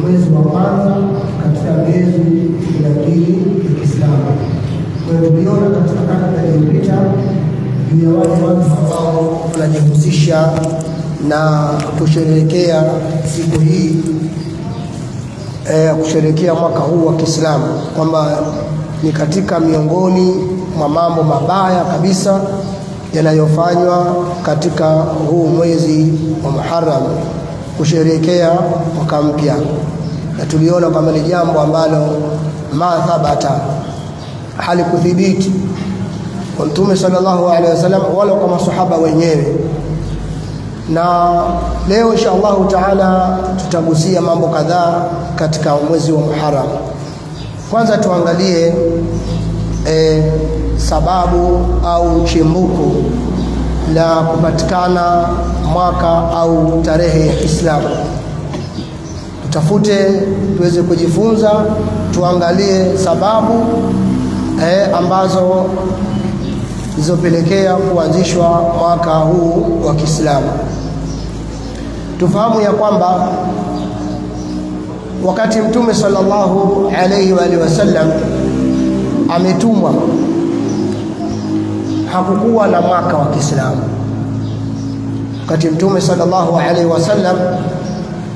mwezi wa kwanza katika miezi ya dini ya Kiislamu. Kwa hiyo tuliona katika kanda iliyopita juu ya wale watu ambao wanajihusisha na kusherehekea siku hii kusherehekea mwaka huu wa Kiislamu, kwamba ni katika miongoni mwa mambo mabaya kabisa yanayofanywa katika huu mwezi wa Muharram, kusherehekea mwaka mpya. Na tuliona kama ni jambo ambalo ma thabata, halikuthibiti kwa Mtume sallallahu alaihi wasallam wala kwa masahaba wenyewe. Na leo insha Allah taala tutagusia mambo kadhaa katika mwezi wa Muharram. Kwanza tuangalie sababu au chimbuko la kupatikana mwaka au tarehe ya Kiislamu. Tutafute tuweze kujifunza, tuangalie sababu ambazo zilizopelekea kuanzishwa mwaka huu wa Kiislamu. Tufahamu ya kwamba wakati Mtume sallallahu alayhi wa alihi wasallam ametumwa, hakukuwa na mwaka wa Kiislamu. Wakati Mtume sallallahu alayhi wasallam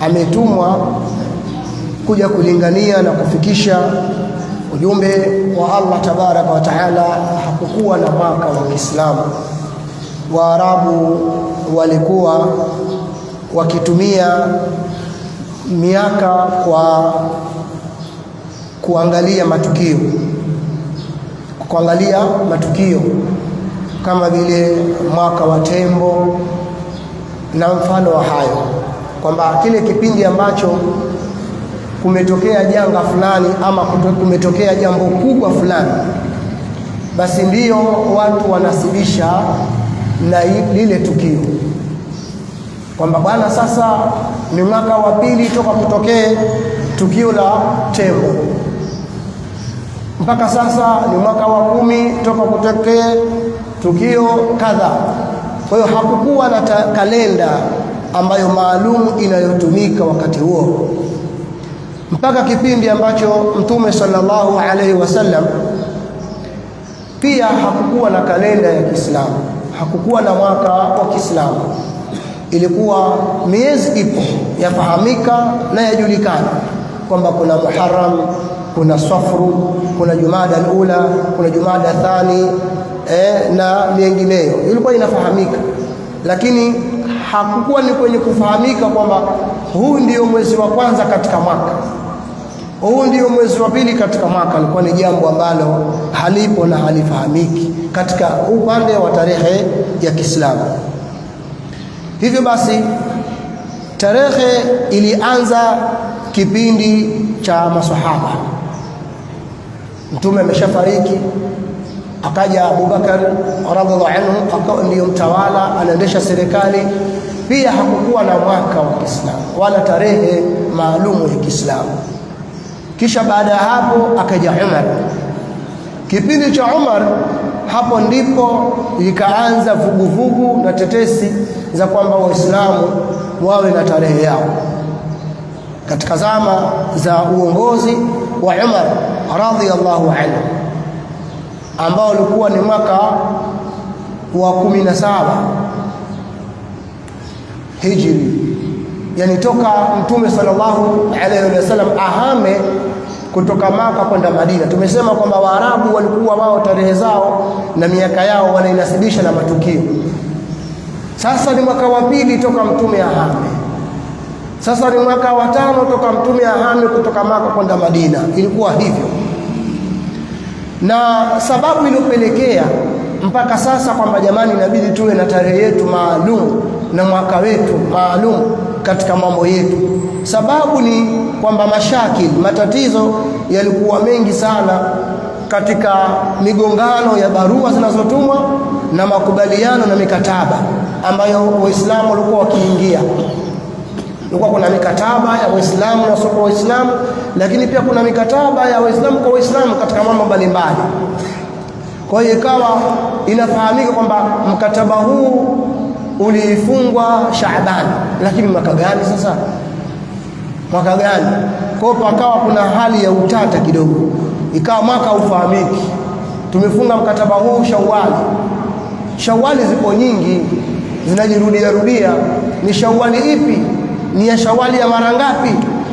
ametumwa kuja kulingania na kufikisha ujumbe wa Allah tabaraka wa taala, hakukuwa na mwaka wa Kiislamu. Waarabu walikuwa wakitumia miaka kwa kuangalia matukio kama vile mwaka wa tembo na mfano wa hayo, kwamba kile kipindi ambacho kumetokea janga fulani ama kumetokea jambo kubwa fulani, basi ndio watu wanasibisha na lile tukio, kwamba bwana, sasa ni mwaka wa pili toka kutokee tukio la tembo, mpaka sasa ni mwaka wa 10 toka kutokee tukio kadha. Kwa hiyo hakukuwa na kalenda ambayo maalum inayotumika wakati huo, mpaka kipindi ambacho Mtume sallallahu alaihi wasallam pia hakukuwa na kalenda ya Kiislamu, hakukuwa na mwaka wa Kiislamu. Ilikuwa miezi ipo yafahamika na yajulikana kwamba kuna Muharram, kuna Safru, kuna Jumada al-Ula, kuna Jumada Thani na mengineyo. Ilikuwa inafahamika, lakini hakukuwa ni kwenye kufahamika kwamba huu ndio mwezi wa kwanza katika mwaka, huu ndio mwezi wa pili katika mwaka. Ilikuwa ni jambo ambalo halipo na halifahamiki katika upande wa tarehe ya Kiislamu. Hivyo basi tarehe ilianza kipindi cha maswahaba. Mtume ameshafariki, akaja Abubakar radhiallahu anhu akawa ndio mtawala, anaendesha serikali. Pia hakukuwa na mwaka wa Kiislamu wala tarehe maalumu ya Kiislamu. Kisha baada ya hapo akaja Umar. Kipindi cha Umar, hapo ndipo ikaanza vuguvugu na tetesi za kwamba Waislamu wawe na tarehe yao. Katika zama za uongozi wa Umar radhiyallahu anhu, ambao ulikuwa ni mwaka wa 17 Hijri, yani toka Mtume sallallahu alaihi wasallam ahame kutoka Maka kwenda Madina. Tumesema kwamba Waarabu walikuwa wao tarehe zao na miaka yao wanainasibisha na matukio. Sasa ni mwaka wa pili toka Mtume ahame, sasa ni mwaka wa 5 toka Mtume ahame kutoka Maka kwenda Madina. Ilikuwa hivyo, na sababu iliyopelekea mpaka sasa kwamba jamani, inabidi tuwe na tarehe yetu maalum na mwaka wetu maalum katika mambo yetu. Sababu ni kwamba matatizo yalikuwa mengi sana katika migongano ya barua zinazotumwa na makubaliano na mikataba ambayo Waislamu walikuwa wakiingia. Kulikuwa kuna mikataba ya Waislamu na sio Waislamu, lakini pia kuna mikataba ya Waislamu kwa Waislamu katika mambo mbalimbali. Kwa hiyo ikawa inafahamika kwamba mkataba huu ulifungwa Shaaban, lakini mwaka gani sasa? mwaka gani. Kwa hiyo pakawa kuna hali ya utata kidogo, ikawa mwaka ufahamiki. Tumefunga mkataba huu Shawali zipo nyingi zinajirudia, ni Shawali ipi, ni ya Shawali ya mara ngapi?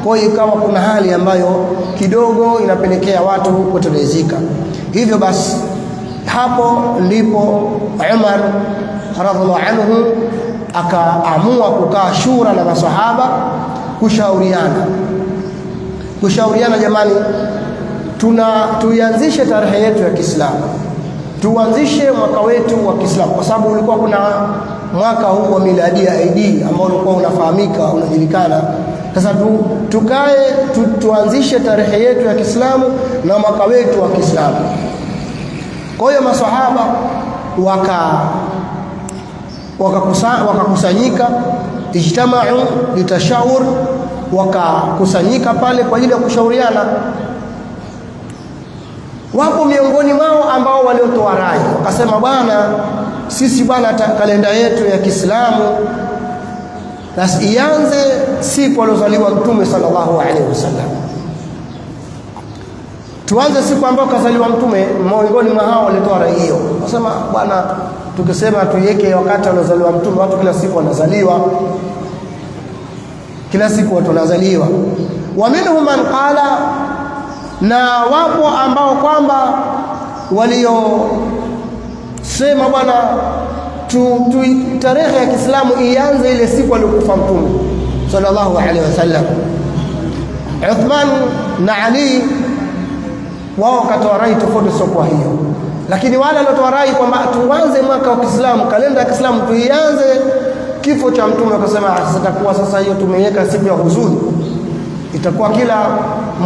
Kwa hiyo ikawa kuna hali ambayo kidogo inapelekea watu kutelezika. Hivyo basi hapo ndipo Umar radhiallahu anhu akaamua kukaa shura na masahaba kushauriana, jamani, tuianzishe tarehe yetu ya Kiislamu, tuanzishe mwaka wetu wa Kiislamu, kwa sababu ulikuwa kuna mwaka huu wa miladi ya ID ambao ulikuwa unafahamika, unajulikana. Sasa tukae tuanzishe tarehe yetu ya Kiislamu na mwaka wetu wa Kiislamu. Kwa hiyo masahaba wakakusanyika, ijtama'u litashawur, wakakusanyika pale kwa ajili ya kushauriana. Wapo miongoni mwao ambao waliotoa rai, wakasema bwana, sisi bwana, kalenda yetu ya Kiislamu basi ianze siku alozaliwa Mtume sallallahu alaihi wasallam. Tuanze siku ambayo kazaliwa Mtume. Miongoni mwa hao walitoa rai hiyo, wakasema bwana, tukisema tuiweke wakati alozaliwa Mtume, watu kila siku wanazaliwa, kila siku watu wanazaliwa. Wa minhum man qala, na wapo ambao kwamba waliosema bwana, tarehe ya Kiislamu ianze ile siku aliyokufa Mtume sallallahu alaihi wasallam. Uthman na Ali wao katoa rai tofauti sio kwa hiyo, lakini wale waliotoa rai kwamba tuanze mwaka wa Kiislamu, kalenda ya Kiislamu tuianze kifo cha Mtume, wakasema sasa hiyo tumeiweka siku ya huzuni, itakuwa kila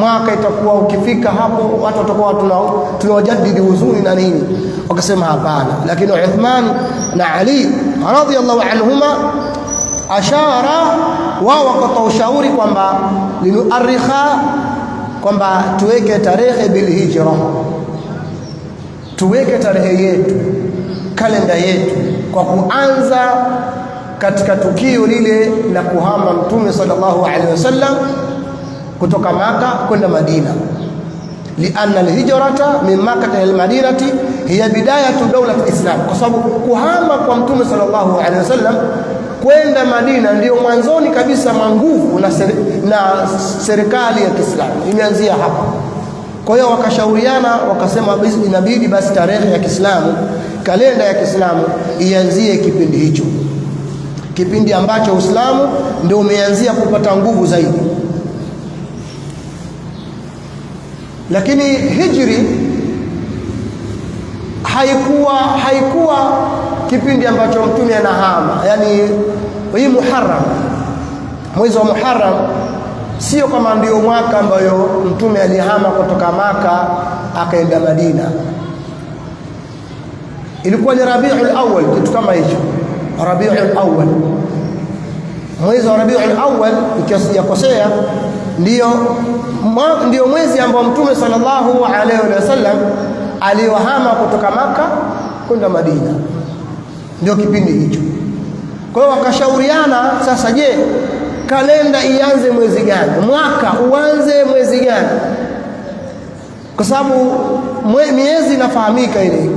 mwaka itakuwa ukifika hapo watu watakuwa tunawajadidi huzuni na nini. Wakasema hapana. Lakini Uthman na Ali radhiyallahu anhuma ashara, wao wakatoa ushauri kwamba linuarikha, kwamba tuweke tarehe bilhijra, tuweke tarehe yetu, kalenda yetu, kwa kuanza katika tukio lile la kuhama Mtume sallallahu alaihi wasallam kutoka Maka kwenda Madina. Lianna alhijrata min Makkah ila almadinati hiya bidayatu dawlati alislam, kwa sababu kuhama kwa Mtume sallallahu alaihi wasallam kwenda Madina ndio mwanzoni kabisa mwa nguvu na serikali ya Kiislamu imeanzia hapa. Kwa hiyo wakashauriana, wakasema inabidi basi tarehe ya Kiislamu, kalenda ya Kiislamu ianzie kipindi hicho, kipindi ambacho Uislamu ndio umeanzia kupata nguvu zaidi. Lakini hijri haikuwa kipindi ambacho Mtume anahama, yani hii Muharram, mwezi wa Muharram sio kama ndio mwaka ambayo Mtume alihama kutoka Maka akaenda Madina. Ilikuwa ni Rabiul Awwal, kitu kama hicho, Rabiul Awwal. Mwezi wa Rabiul Awwal, ikisikosea, ndio mwezi ambao Mtume sallallahu alaihi wasallam aliohama kutoka Maka kwenda Madina, ndio kipindi hicho. Kwa hiyo wakashauriana, sasa je, kalenda ianze mwezi gani, mwaka uanze mwezi gani? Kwa sababu miezi inafahamika ile,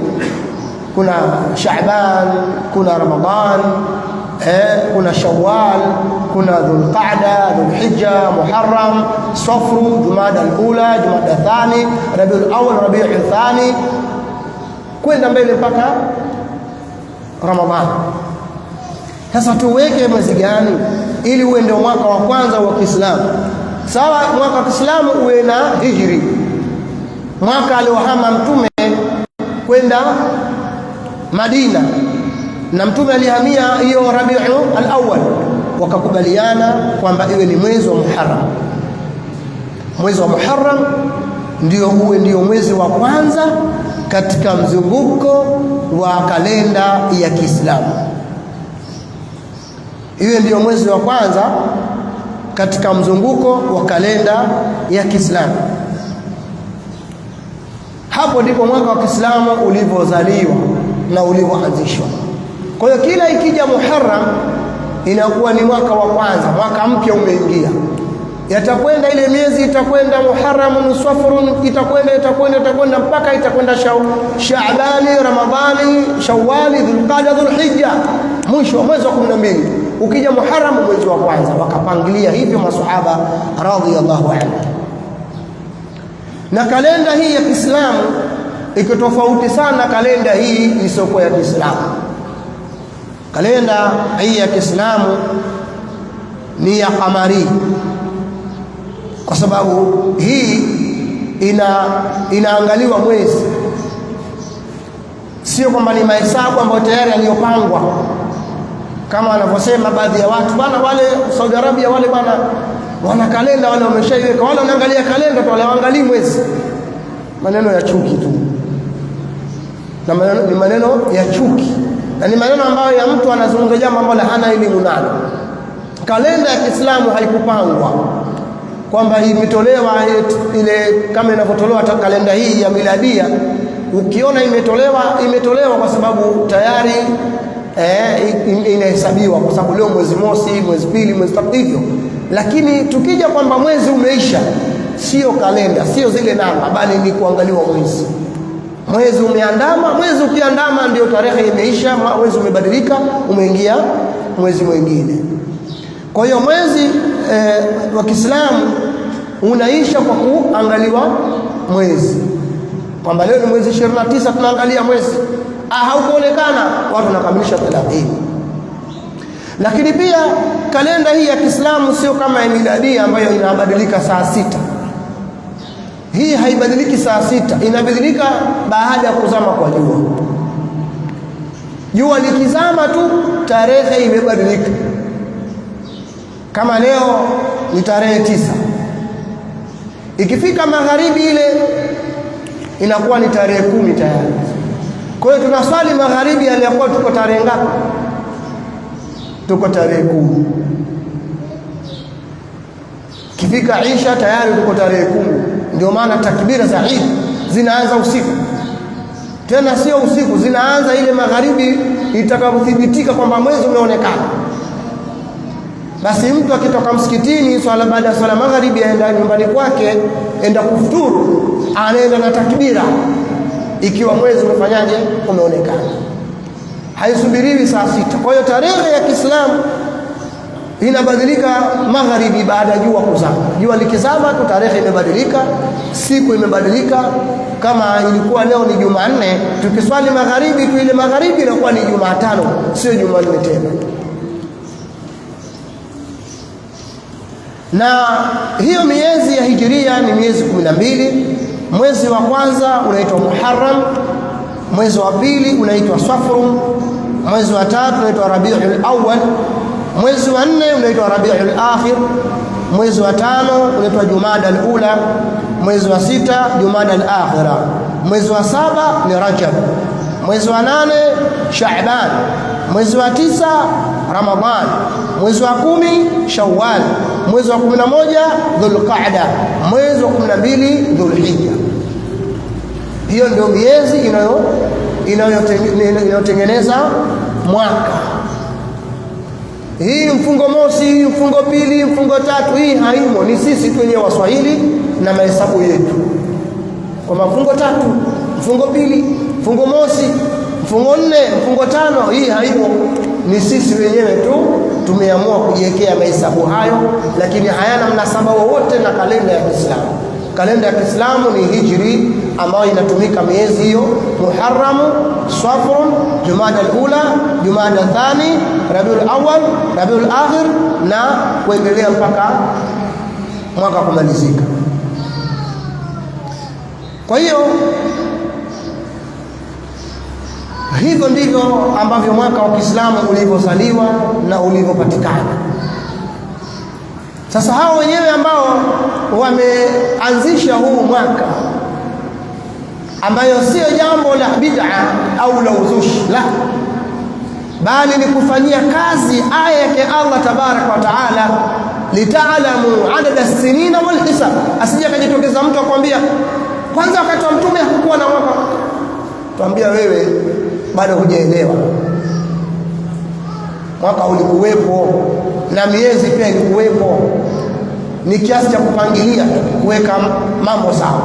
kuna Shaaban, kuna Ramadhan, kuna Shawwal, kuna Dhulqa'da, Dhulhijja, Muharram, Safru, Jumada al-Ula, Jumada al-Thani, Rabiul Awwal, Rabiul Thani, kwenda mbele mpaka Ramadhan. Sasa tuweke mwezi gani ili uwe ndio mwaka wa kwanza wa Kiislamu? Sawa, mwaka wa Kiislamu uwe na hijri, mwaka aliohama Mtume kwenda Madina, na Mtume alihamia hiyo Rabiul Awwal. Wakakubaliana kwamba iwe ni mwezi wa Muharram. Mwezi wa Muharram ndio uwe ndio mwezi wa kwanza katika mzunguko wa kalenda ya Kiislamu. Iwe ndio mwezi wa kwanza katika mzunguko wa kalenda ya Kiislamu. Hapo ndipo mwaka wa Kiislamu ulivyozaliwa na ulivyoanzishwa. Kwa hiyo kila ikija Muharram inakuwa ni mwaka wa kwanza, mwaka mpya umeingia. Yatakwenda ile miezi, itakwenda Muharram, Safar, itakwenda mpaka itakwenda Shaabani, Ramadhani, Shawwali, Dhulqa'da, Dhulhijja, mwisho mwezi wa 12. Ukija Muharram mwezi wa kwanza. Wakapangilia hivyo maswahaba radhiyallahu anhu. Na kalenda hii ya Kiislamu iko tofauti sana kalenda hii isiyokuwa ya Kiislamu. Kalenda hii ya Kiislamu ni ya kamari, kwa sababu hii inaangaliwa mwezi, sio kwamba ni mahesabu ambayo tayari yaliyopangwa kama wanavyosema baadhi ya watu. Bana wale Saudi Arabia wale bana wana kalenda, wale wameshaiweka, wale wanaangalia kalenda tu, wale waangalii mwezi. Maneno ya chuki tu, na ni maneno ya chuki, na ni maneno ambayo ya mtu anazungumza jambo ambalo hana elimu nalo. Kalenda ya Kiislamu haikupangwa kwamba imetolewa ile kama inavyotolewa kalenda hii ya miladia. Ukiona imetolewa kwa sababu tayari inahesabiwa, kwa sababu leo mwezi mosi, mwezi pili, mwezi tatu hivyo. Lakini tukija kwamba mwezi umeisha, sio kalenda, sio zile namba, bali ni kuangaliwa mwezi. Mwezi umeandama, mwezi ukiandama ndio tarehe imeisha, mwezi umebadilika, umeingia mwezi mwingine. Kwa hiyo mwezi wa Kiislamu unaisha kwa kuangaliwa mwezi, kwamba leo ni mwezi 29 tunaangalia mwezi, haukuonekana, watu wanakamilisha 30. Lakini pia kalenda hii ya Kiislamu sio kama ya miladia ambayo inabadilika saa 6. Hii haibadiliki saa 6, inabadilika baada ya kuzama kwa jua. Jua likizama tu tarehe imebadilika. Kama leo ni tarehe 9, ikifika magharibi ile inakuwa ni tarehe 10 tayari. Kwa hiyo tunaswali magharibi aliyokuwa tuko tarehe ngapi? Tuko tarehe 10. Kifika Isha tayari tuko tarehe 10. Ndio maana takbira za Eid zinaanza usiku. Tena sio usiku, zinaanza ile magharibi itakapothibitika kwamba mwezi umeonekana. Basi mtu akitoka msikitini swala baada ya swala magharibi aenda nyumbani kwake, enda kufuturu, anaenda na takbira ikiwa mwezi umefanyaje, umeonekana. Haisubiriwi saa 6. Kwa hiyo tarehe ya Kiislamu inabadilika magharibi baada ya jua kuzama. Jua likizama tu tarehe imebadilika, siku imebadilika. Kama ilikuwa leo ni Jumanne, tukiswali magharibi tu ile magharibi inakuwa ni Jumatano, sio Jumanne tena. Na hiyo miezi ya Hijiria ni miezi 12. Mwezi wa kwanza unaitwa Muharram, mwezi wa pili unaitwa Safar, mwezi wa tatu unaitwa Rabiul Awwal, mwezi wa 4 unaitwa Rabiul Akhir, mwezi wa 5 unaitwa Jumada al-Ula, mwezi wa 6 Jumada al-Akhira, mwezi wa 7 ni Rajab, mwezi wa 8 Shaaban, mwezi wa 9 Ramadhan, mwezi wa 10 Shawwal, mwezi wa 11 Dhulqa'da, mwezi wa 12 Dhulhijja. Hiyo ndio miezi inayotengeneza mwaka. Hii mfungo mosi, mfungo pili, mfungo tatu, hii haimo. Ni sisi tu wenyewe Waswahili na mahesabu yetu, kwa mfungo tatu, mfungo pili, mfungo mosi, mfungo 4, mfungo 5, hii haimo. Ni sisi wenyewe tu tumeamua kujiwekea mahesabu hayo, lakini hayana mnasaba wowote na kalenda ya Kiislamu. Kalenda ya Kiislamu ni Hijri, ambayo inatumika miezi hiyo: Muharram, Safar, Jumada al-Ula, Jumada al-Thani, Rabiul Awwal, Rabiul Akhir, na kuendelea mpaka mwaka kumalizika. Kwa hiyo hivyo ndivyo ambavyo mwaka wa Kiislamu ulivyozaliwa na ulivyopatikana. Sasa hao wenyewe ambao wameanzisha huu mwaka, ambayo sio jambo la bid'a au la uzushi, la, bali ni kufanyia kazi aya yake Allah tabaraka wa taala, litaalamu adada as-sinina wal hisab. Asije akajitokeza mtu akwambia kwanza wakati wa mtume hakukuwa na mwaka. Tuambia wewe bado hujaelewa. Mwaka ulikuwepo na miezi pia ilikuwepo. ni kiasi cha kupangilia kuweka mambo sawa.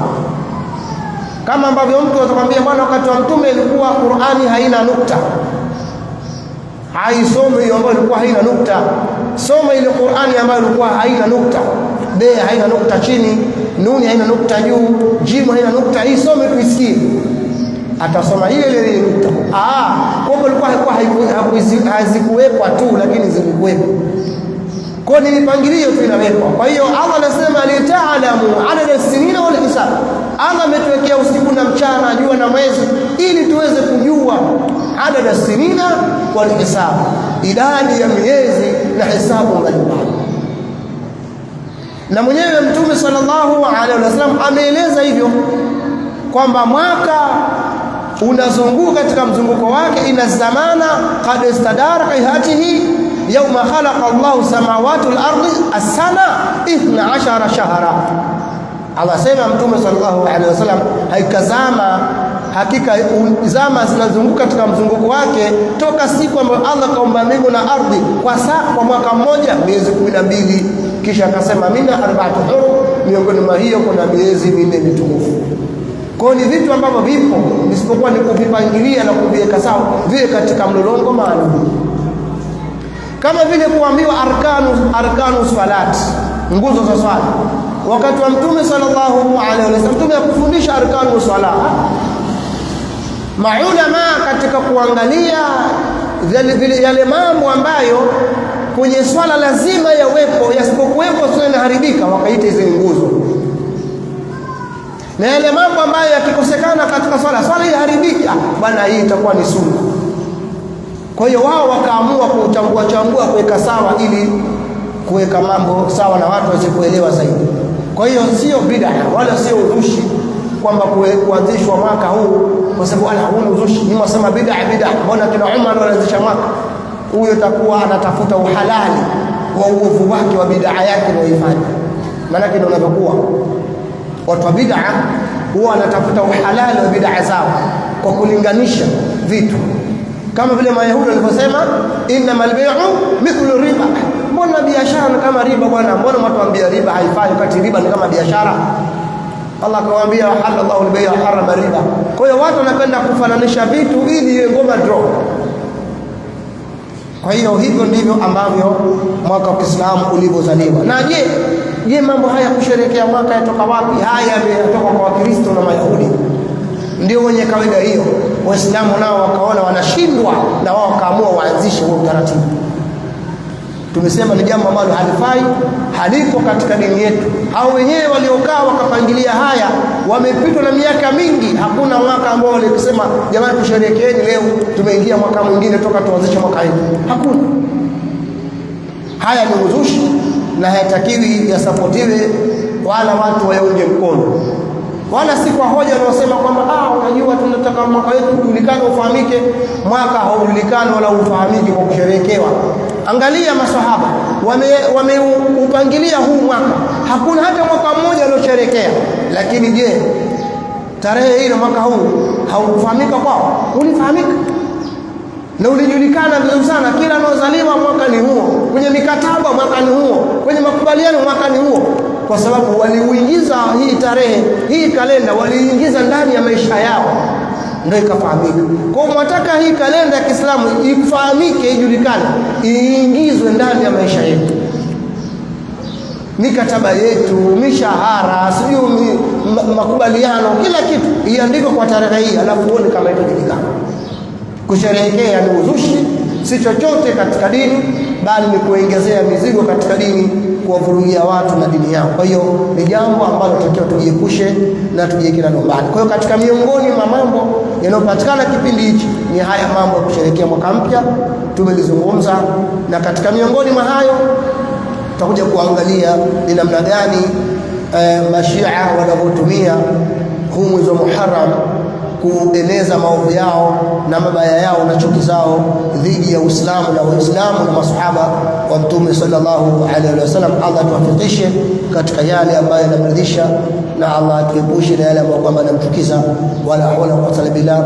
Kama ambavyo mtu atakwambia bwana, wakati wa mtume ilikuwa Qur'ani haina nukta, haisome hiyo ambayo ilikuwa haina nukta. Soma ile Qur'ani ambayo ilikuwa haina nukta, be haina nukta chini, nuni haina nukta juu, jimu haina nukta. Hii some tuisikie. Atasoma ile nukta. Kwa ilikuwa hazikuwekwa tu, lakini zilikuwepo. Kwa ni mipangilio tu inawekwa. Kwa hiyo Allah anasema litaalamu adada as-sinina wal hisab. Allah ametuwekea usiku na mchana, jua na mwezi, ili tuweze kujua adada as-sinina wal hisab, idadi ya miezi na hesabu mbalimbali. Na mwenyewe Mtume sallallahu alaihi wasallam ameeleza hivyo kwamba mwaka unazunguka katika mzunguko wake, ina zamana qad istadara hayatihi yawma khalaqa Allahu samawati wal ardi as-sana 12 shahra. Allah sema Mtume sallallahu alaihi wasallam, hakika zama zinazunguka katika mzunguko wake toka siku ambayo Allah kaumba mbingu na ardhi kwa mwaka mmoja miezi 12. Kisha akasema mina arba'atu hurum, miongoni mwa hiyo kuna miezi 4 mitukufu. Kwa ni vitu ambavyo vipo, isipokuwa ni kuvipangilia na kuviweka sawa vile katika mlolongo maalum. Kama vile kuambiwa arkanu salat, nguzo za swala. Wakati wa Mtume sallallahu alaihi wasallam, Mtume akufundisha arkanu salat, maulama katika kuangalia yale mambo ambayo kwenye swala lazima yawepo, yasipokuwepo swala inaharibika, wakaita hizo nguzo. Na yale mambo ambayo yakikosekana katika swala iharibika, bwana, hii itakuwa ni sunna. Kwa hiyo wao wakaamua kuchambua kuweka sawa, ili kuweka mambo sawa na watu waweze kuelewa zaidi. Kwa hiyo sio bid'a wala sio uzushi kwamba kuanzishwa mwaka huu kwa sababu huu uzushi. Ni wasema bid'a, mbona kina Umar walianzisha mwaka huyo? Takuwa anatafuta uhalali wa uovu wake wa bid'a yake anayoifanya. Maana ndio unavyokuwa watu wa bid'a huwa anatafuta uhalali wa bid'a zao kwa kulinganisha vitu, kama vile Mayahudi walivyosema innamal bay'u mithlu riba. Mbona biashara ni kama riba bwana? Mbona mtuambia riba haifai wakati riba ni kama biashara? Allah akawaambia halallahu al-bay'a wa harrama riba. Kwa hiyo watu wanapenda kufananisha vitu ili iwe ngoma draw. Kwa hiyo hivyo ndivyo ambavyo mwaka wa Kiislamu ulivyozaliwa. Na je mambo haya kusherehekea mwaka yatoka wapi? Haya yametoka kwa Wakristo na Mayahudi, ndio wenye kawaida hiyo. Waislamu nao wakaona wanashindwa, na wao wakaamua waanzishe huo utaratibu. Tumesema ni jambo ambalo halifai, halipo katika dini yetu. Hao wenyewe waliokaa wakapangilia haya wamepitwa na miaka mingi. Hakuna mwaka ambao walisema jamani tusherehekeeni leo tumeingia mwaka mwingine toka tuanzishe mwaka huu. Hakuna. Haya ni uzushi na hayatakiwi yasapotiwe wala watu wayaunge mkono, wala si kwa hoja wanaosema kwamba unajua tunataka mwaka wetu ujulikane ufahamike. Mwaka haujulikani wala ufahamiki kwa kusherehekewa. Angalia maswahaba wameupangilia huu mwaka, hakuna hata mwaka mmoja aliosherekea. Lakini je, tarehe ile mwaka huu haukufahamika kwao? Ulifahamika na ulijulikana vizuri sana. Kila anozaliwa mwaka ni huo, kwenye mikataba mwaka ni huo, kwenye makubaliano mwaka ni huo, kwa sababu waliuingiza hii tarehe, hii kalenda waliingiza ndani ya maisha yao, ndio ikafahamika. Kwa hiyo mwataka hii kalenda ya Kiislamu ifahamike, ijulikane, iingizwe ndani ya maisha yetu, mikataba yetu, mishahara, sijui makubaliano, kila kitu iandikwe kwa tarehe hii, alafu uone kama itajulikana. Kusherehekea ni uzushi, si chochote katika dini, bali ni kuongezea mizigo katika dini, kuwavurugia watu na dini yao. Kwa hiyo ni jambo ambalo tunatakiwa tujiepushe na tujiweke nalo mbali. Kwa hiyo katika miongoni mwa mambo yanayopatikana kipindi hichi ni haya mambo ya kusherehekea mwaka mpya, tumelizungumza. Na katika miongoni mwa hayo tutakuja kuangalia ni namna gani Mashia wanavyotumia huu mwezi wa Muharram kueneza maovu yao na mabaya yao na chuki zao dhidi ya Uislamu na Waislamu na masahaba wa Mtume sallallahu alaihi wasallam. Allah tuwafikishe katika yale ambayo yanamridhisha, na Allah atuepushe na yale ambayo kwamba yanamchukiza. Wala hawla wala quwwata illa billah.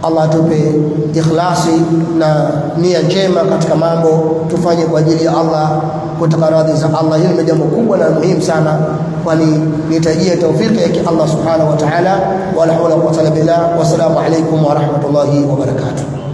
Allah atupe ikhlasi na nia njema katika mambo, tufanye kwa ajili ya Allah, kutaka radhi za Allah. Hili ni jambo kubwa na muhimu sana, kwani nitajia taufiki yake Allah subhanahu wa ta'ala. Wala hawla wala quwwata illa billah. Wassalamu alaykum wa rahmatullahi wa barakatuh.